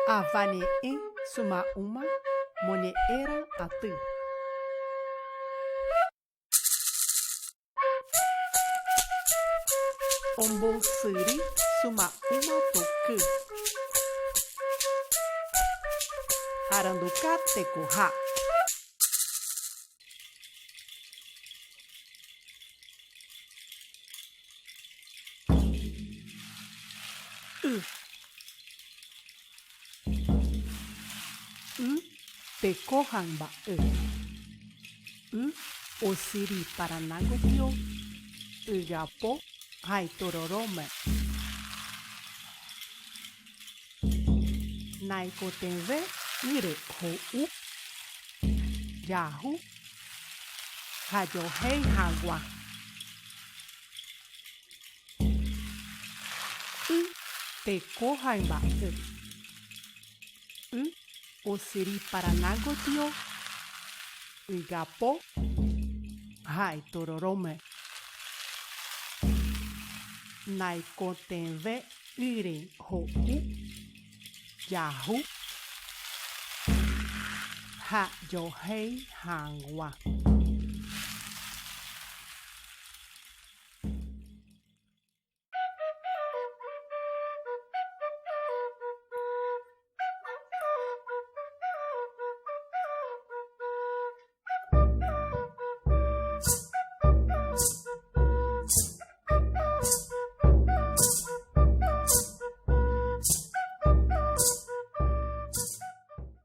Avani in suma uma mone era atu. Ombo suri suma uma toku. Haranduka teku ha. Teko hanba osiri paranagokyo gapo haitororome naikotenve ire hou yahu hayohei hagwa teko hanba osiri paranagokyo gapo haitororome naikotenve ire hou yahu hayohei hagwa